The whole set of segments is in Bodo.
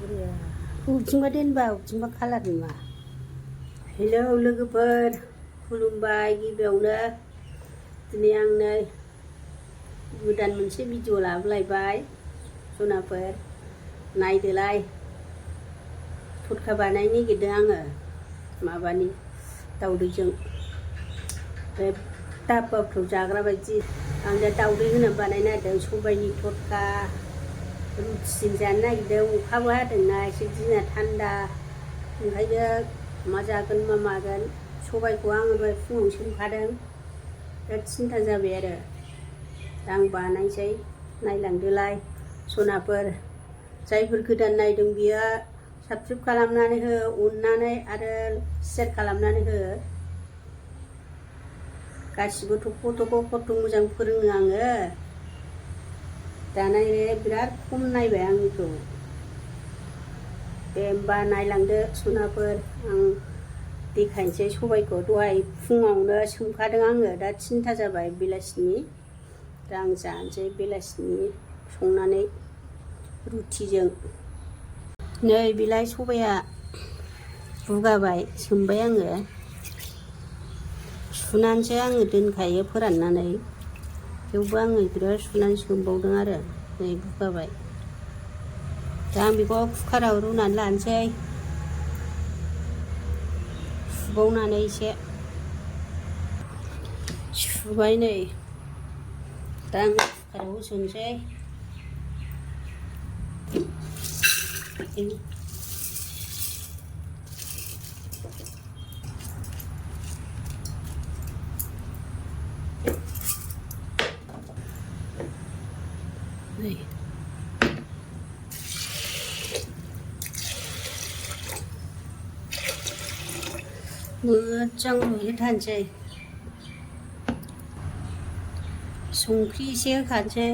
बबेथिंबा दोनबा बबेथिंबा खालारनि मा हेलौ लोगोफोर खुलुमबाय गिबियावनो दिनै आं नै गोदान मोनसे भिडिअ लाबोलायबाय सनाफोर नायदोलाय थरखा बानायनो नागिरदों आङो माबानि दावदैजों बे दाब्बाफ्राव जाग्रा बायदि आं दा दावदै होनानै बानायनो नागिरदों सबायनि थरखा रुटिजों जानो नागिरदों अखाबो हादोंना एसे दिना थान्दा ओंखायनो मा जागोन मा मागोन सबायखौ आङो दहाय फुङाव सोमखादों दा 3था जाबाय आरो दा आं बानायसै नायलांदोलाय सनाफोर जायफोर गोदान नायदों बियो साबस्क्राइब खालामनानै हो अननानै आरो शेयार खालामनानै हो गासिबो थख' मोजां फोरोङो आङो दानाय बिराद खम नायबाय आंनिखौ दे होमबा नायलांदो सनाफोर आं देखायनोसै सबायखौ दहाय फुङावनो सोमखादों आङो दा 3था जाबाय बेलासिनि दा आं जानोसै बेलासिनि संनानै रुटिजों नै बेलाय सबाया रुगाबाय सोमबाय आङो सुनानैसो आङो दोनखायो फोराननानै थेवबो आङो बिराद सुनानै सोमबावदों आरो नै रुगाबाय दा आं बेखौ कुकाराव रुनानै लानोसै सुबावनानै एसे सुबाय नै दा आं कुकाराव होसनसै नै मोजां रुइहोथारनोसै संख्रि एसे होखानोसै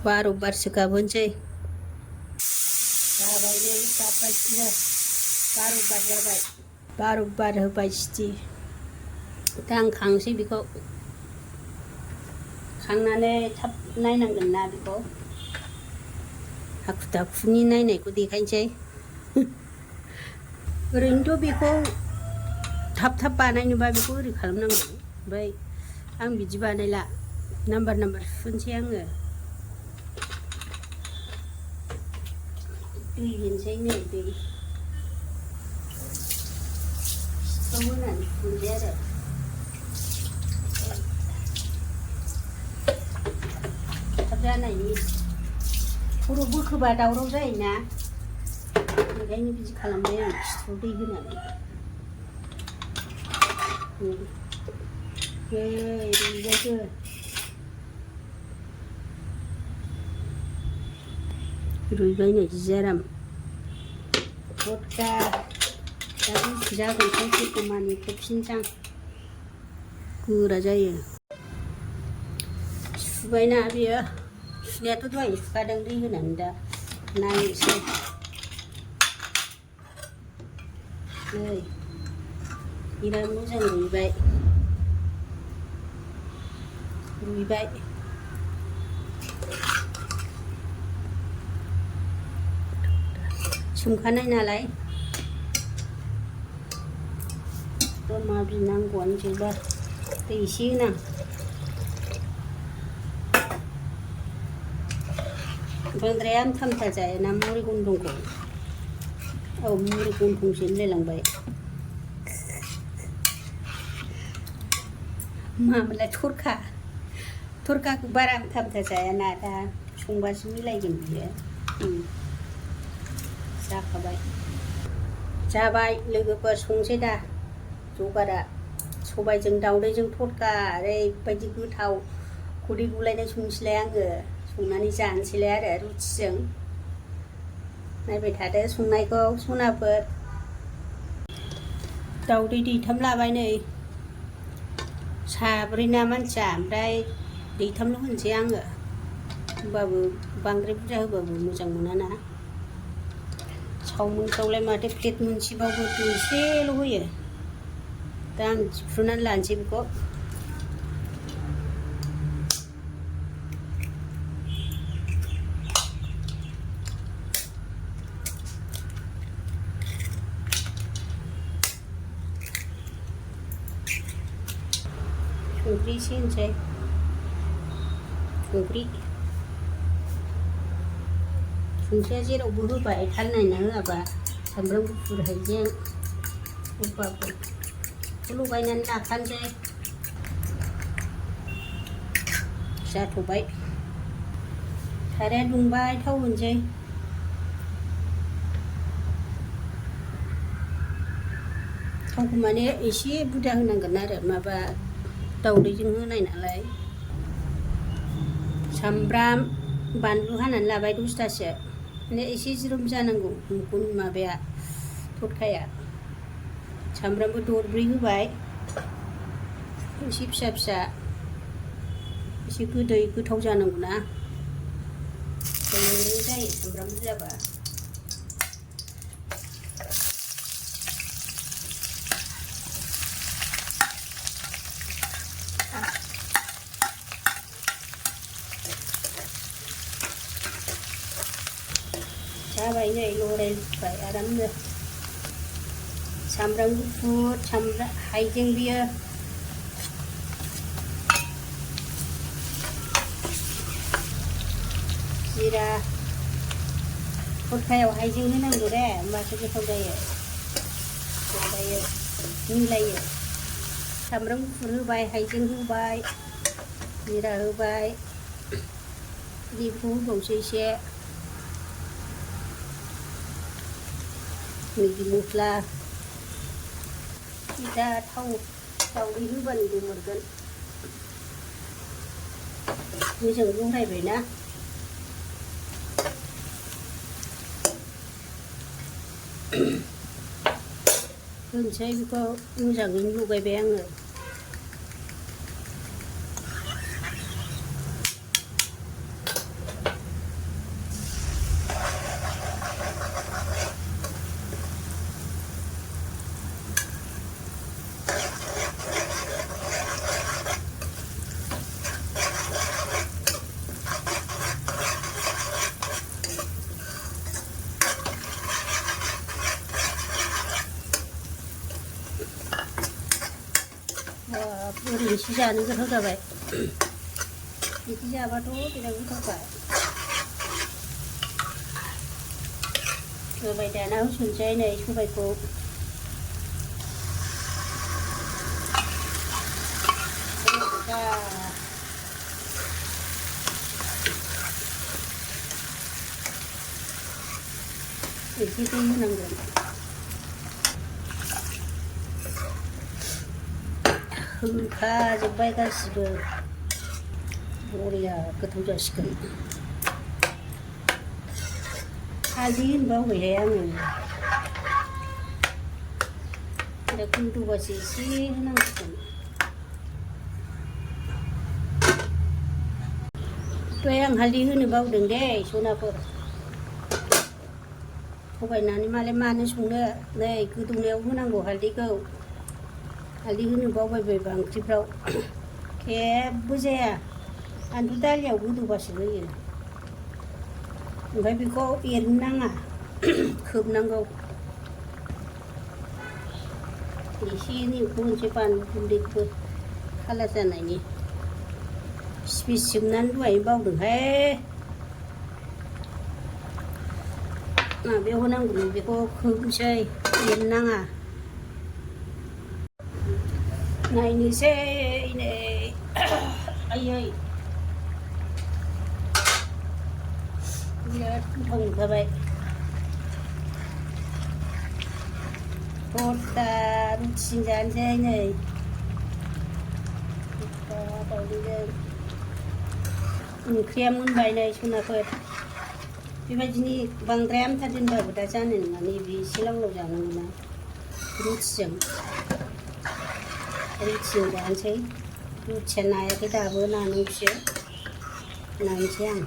बार'बारसो गाबहोनोसै जाबाय नै गाबगासिनो 12 बार जाबाय 12 बार होबाय सिटि दा आं खांसै बेखौ खांनानै थाब नायनांगोन ना बेखौ हाखु दाखुनि नायनायखौ देखायनोसै ओरैनोथ' बेखौ थाब बानायनोबा बेखौ ओरै खालामनांगौ ओमफ्राय आं बिदि बानायला नाम्बार सुनोसै आङो दै होनोसै नै दै सिथ्राव होनानै फुनसै आरो थाब जानायनि खर' बोखोबा दावराव जायोना ओंखायनो बिदि खालामबाय आं सिथ्राव दै होनानै रुइबायबो रुइबाय नै जि आराम थरखा दा गुसु जागोनसै सेगमानि खोबफिनसै आं गोरा जायो सुबायना बेयो सुनायाथ' दहाय सुखादों दै होनानै दा नायनोसै नै बिराद मोजां रुइबाय सोमखानाय नालाय मा बिनांगौआनो जोबा दै एसे होनां बांद्राय आमथा जायाना मुरि गन्थंखौ मुरि गन्थंसो होनलायलांबाय मामोनलाय थरखाखौ बारा आमथा जायाना दा संबासो मिलायगोन बियो जाबाय लोगोफोर संसै दा जगारा सबायजों दावदैजों थरखा ओरैबायदि गोथाव खदै गलायनाय संसैलाय आङो संनानै जानोसैलाय आरो रुटिजों नायबाय थादो संनायखौ सनाफोर दावदै दैथाम लाबाय नै साब्रै ना मानसिया ओमफ्राय दैथामल' होनोसै आङो होमबाबो बांद्राय बुरजा होबाबो मोजां मोनाना। सावमिनफ्रावलाय माथो प्लेट मोनसेबाबो एसेल' होयो। दा आं सिफ्रुनानै लानोसै बेखौ। संख्रि एसे होनोसै। संख्रिया जेरावबो होबाय, थाल नायना होआबा सामब्राम गुफुर हाइजें होबाबो लगायनानै लाखानोसै। जाथ'बाय, साराया दुंबाय, थाव होनोसै। थावखौ माने एसे बुरजा होनांगोन आरो माबा दावदैजों होनाय नालाय। सामब्राम बानलु हानानै लाबाय 10थासो, माने एसे ज्रोम जानांगौ माबाया थरखाया। सामब्रामबो दरब्रै होबाय, एसे फिसा फिसा, एसे गोदै गोथाव जानांगौ ना, जायो सामब्राम बुरजाबा। जाबाय नै लरायबाय आरामनो। सामब्राम गुफुर, हाइजें बियो जिरा, थरखायाव हाइजें होनांगौ दे, होमबासो गोथाव जायो, मिलायो। सामब्राम गुफुर होबाय, हाइजें होबाय, जिरा होबाय, बेखौ होबावसै एसे मैगि मस्ला। दा दावदै होबानो गोमोरगोन। मोजां लरायबायना। होनोसै बेखौ मोजाङैनो लगायबाय आङो। ओरैनोसो जानो गोथाव जाबाय, बिदि जाबाथ' बिराद गोथावखा। होबाय, दाना होसनसै नै सबायखौ। एसे दै होनांगोन। होखाजोब्बाय गासिबो, बरिया गोथाव जासिगोन। हालदै होनो बावबायहाय आङो। दा गोदौबासो एसे होनांसिगोन। दहाय आं हालदै होनो बावदों दे सनाफोर। थगायनानै मानो संनो, नै गोदौनायाव होनांगौ हालदैखौ। हालदै होनो बावबाय बायबा ओंख्रिफ्राव जेबो जाया। आंथ' दालियाव गोदौबासो होयो। ओमफ्राय बेखौ एरनो नाङा, खोबनांगौ। एसे एनैखौ होनोसै बानलु गुन्दैखौबो कालार जानायनि। स्पिस सोमनानै दहाय बावदोंहाय। माबायाव होनांगौमोन, बेखौ खोबनोसै, एरनो नाङा। नायनोसै नै, आयै बिराद गोथाव नुखाबाय। दा रुटिजों जानोसै नै, दावदैजों। ओंख्रिया मोनबाय नै सनाफोर। बेबायदिनो बांद्राय आमथा दोनबाबो दा जानाय नङा, नैबे एसे लाव लाव जानांगौना रुटिजों। जानोसै। रुटिया नायाखै दाबो, नानांगौसो, नायनोसै आं।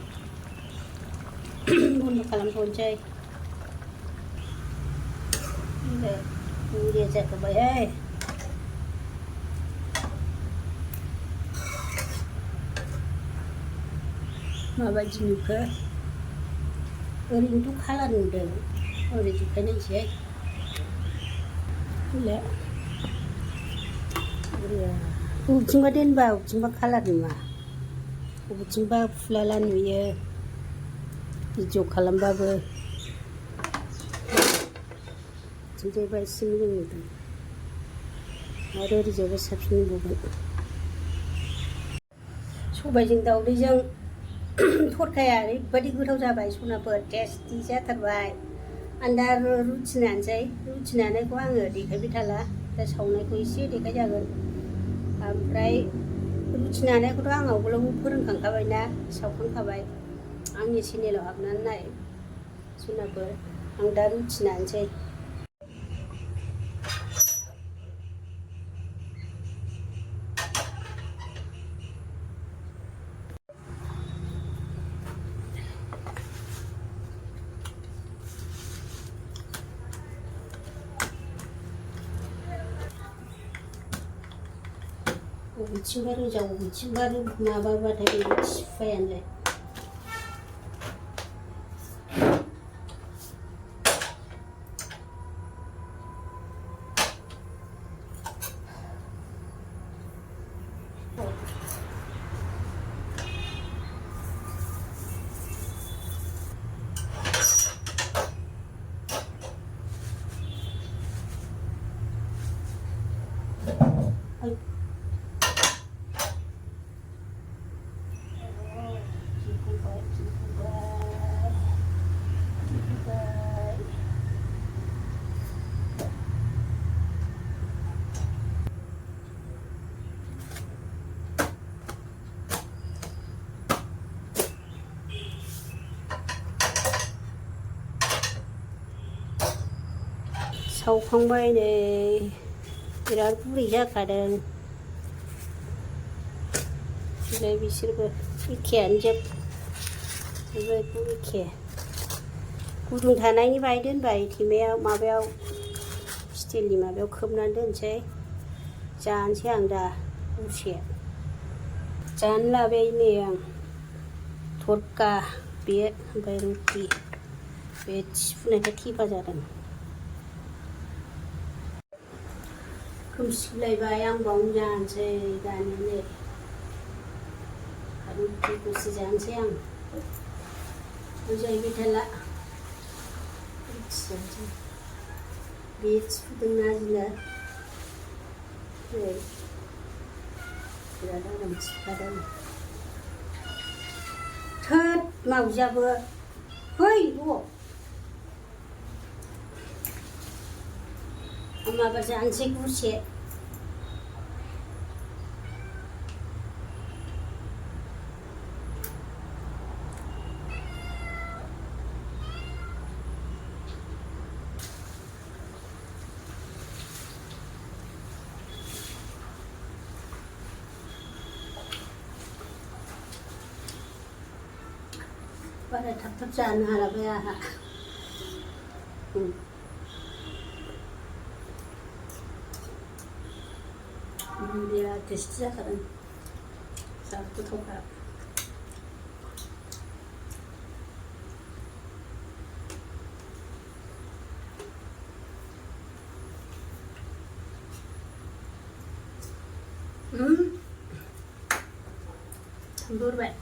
बन्द' खालामथ'नोसै बुरिया जाथ'बायहाय माबायदि नुखो ओरैनोथ' कालार नुदों ओरै जुखायनायसै बबेथिंबा दोनबा बबेथिंबा कालार नुवा बबेथिंबा फुलाला नुयो भिडिअ खालामबाबो बिथिंजायबा एसे मोजां नुदों आरो ओरैजायबा साबसिन नुबावगोन सबायजों दावदैजों थरखाया ओरैबायदि गोथाव जाबाय सनाफोर टेस्टि जाथारबाय आं दा रुटि नानोसै रुटि नानायखौ आङो देखायबाय थाला दा सावनायखौ एसे देखायजागोन ओमफ्राय रुटि नानायखौथ' आं आवगोलाव फोरोंखांखाबायना सावखांखाबाय आंनि चेनेलाव हाबनानै नाय सनाफोर आं दा रुटि नानोसै बबेथिंबा रोजा बबेथिंबा माबाबाथाय बेबो थिफायानोलाय सावखांबाय नै बिराद गुरै जाखादों ओमफ्राय बिसोरबो एखेयानो जोब बेबायदि एखे गुदुं थानायनि बाहाय दोनबाय थेमायाव माबायाव स्टिलनि माबायाव खोबनानै दोनसै जानोसै आं दा दसे जानो लाबाय नै आं थरखा बे ओमफ्राय रुटि बे थिफुनायखौ थेफा जादों खोमसिलायबाय आं बावनो जानोसै दानो नै रुटिखौसो जानोसै आं जाहैबाय थाला रुटि जानोसै बे थिफुदोंना जोङो नै बिराद आराम थिफादों थोद मावजियाबो फै माबा जानोसै गुरसे बारा थाब थाब जानो हालाबाय आंहा बिराद टेस्टि जाखादों जा गोथावखा थांदरबाय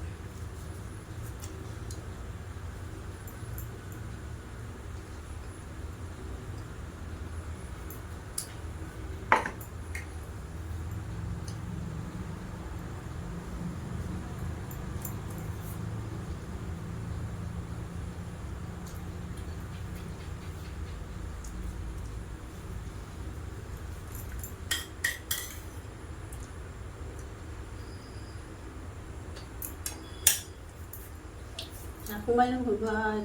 जाखांबाय लोंखांबाय